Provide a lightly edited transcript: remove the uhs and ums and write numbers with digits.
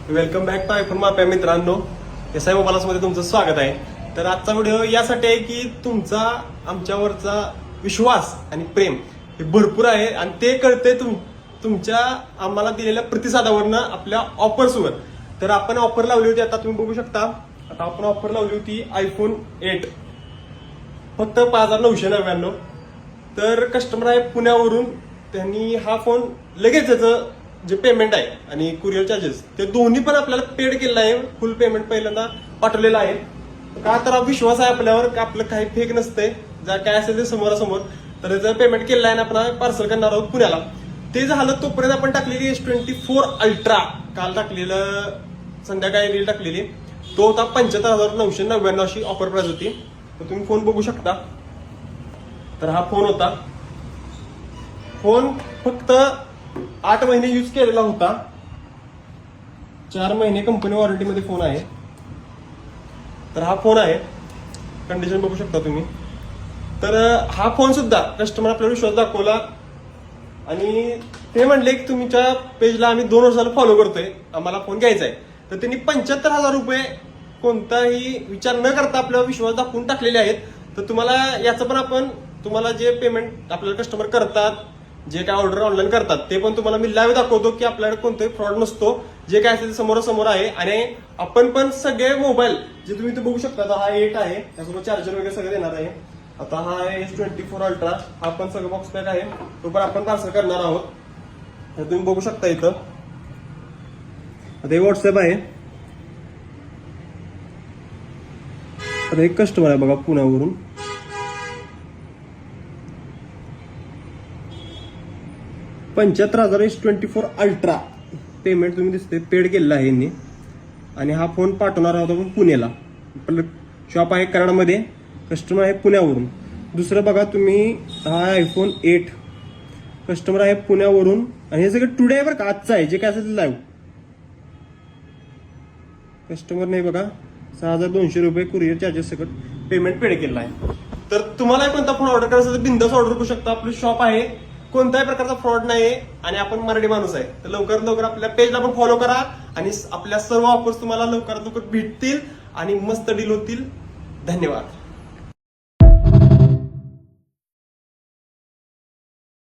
Welcome back to iPhone माप्या मित्रांनो, S I mobiles मध्ये तुमचं स्वागत आहे. तर आजचा व्हिडिओ यासाठी आहे की तुमचा आमच्यावरचा विश्वास आणि प्रेम हे भरपूर आहे आणि ते कळते तुमच्या आम्हाला दिलेल्या प्रतिसादावरनं आपल्या ऑफर्सवर. तर आपण ऑफर लावली होती, आता तुम्ही बघू शकता. आता आपण ऑफर लावली होती आयफोन 8 फक्त 5,999. तर कस्टमर आहे पुण्यावरून, त्यांनी हा फोन लगेच त्याचं जे पेमेंट आहे आणि कुरिअर चार्जेस ते दोन्ही पण आपल्याला पेड केलेलं आहे. फुल पेमेंट पहिल्यांदा पाठवलेलं आहे. का तर हा विश्वास आहे आपल्यावर का आपलं काही फेक नसतंय, जर काय असेल ते समोरासमोर. तर त्याचं पेमेंट केलेलं आहे आणि आपण पार्सल करणार आहोत पुण्याला. ते झालं तोपर्यंत आपण टाकलेली S24 अल्ट्रा, काल टाकलेलं संध्याकाळी रील टाकलेली, तो होता 75,999 अशी ऑफर प्राइस होती. तर तुम्ही फोन बघू शकता. तर हा फोन होता. फोन फक्त 8 महिने यूज केलेला होता. 4 महिने कंपनी वॉरंटीमध्ये फोन आहे. तर हा फोन आहे, कंडिशन बघू शकता तुम्ही. तर हा फोन सुद्धा कस्टमर आपल्याला विश्वास दाखवला आणि ते म्हणले की तुमच्या पेजला आम्ही 2 वर्षाला फॉलो करतोय, आम्हाला फोन घ्यायचा आहे. तर त्यांनी 75,000 रुपये कोणताही विचार न करता आपल्याला विश्वास दाखवून टाकलेले आहेत. तर तुम्हाला याचं पण आपण तुम्हाला जे पेमेंट आपल्याला कस्टमर करतात, जे काय ऑर्डर ऑनलाईन करतात, ते पण तुम्हाला मी लाईव्ह दाखवतो की आपल्याकडे कोणताही फ्रॉड नसतो. जे काय असेल ते समोरासमोर आहे. आणि आपण पण सगळे मोबाईल जे तुम्ही इथे बघू शकता, हा 8 आहे, त्यासोबत चार्जर वगैरे सगळं देणार आहे. आता हा आहे S24 अल्ट्रा, हा पण सगळं बॉक्स पॅक आहे, तो पण आपण पार्सल करणार आहोत. तर तुम्ही बघू शकता इथं. आता हे व्हॉट्सअप आहे. आता एक कस्टमर आहे बघा पुण्यावरून. $75,000 S24 अल्ट्रा पेमेंट तुम्ही दिसते पेड केलेला आहे यांनी. आणि हा फोन पाठवणार आहोत आपण पुण्याला. शॉप आहे कराडमध्ये, कस्टमर आहे पुण्यावरून. दुसरं बघा तुम्ही, हा आयफोन 8 कस्टमर आहे पुण्यावरून आणि हे सगळं टुडे आहे बरं का, आजचं आहे जे काय असेल लाईव्ह. कस्टमर नाही बघा, 6,200 रुपये कुरिअर चार्जेस सगळं पेमेंट पेड केलेलं आहे. तर तुम्हाला कोणता फोन ऑर्डर करायचा तर बिंदास ऑर्डर करू शकता. आपली शॉप आहे, कोणत्याही प्रकारचा फ्रॉड नाही आणि आपण मराठी माणूस आहे. तर लवकरात लवकर आपल्या पेजला पण फॉलो करा आणि आपल्या सर्व ऑफर्स तुम्हाला लवकरात लवकर भेटतील आणि मस्त डील होतील. धन्यवाद.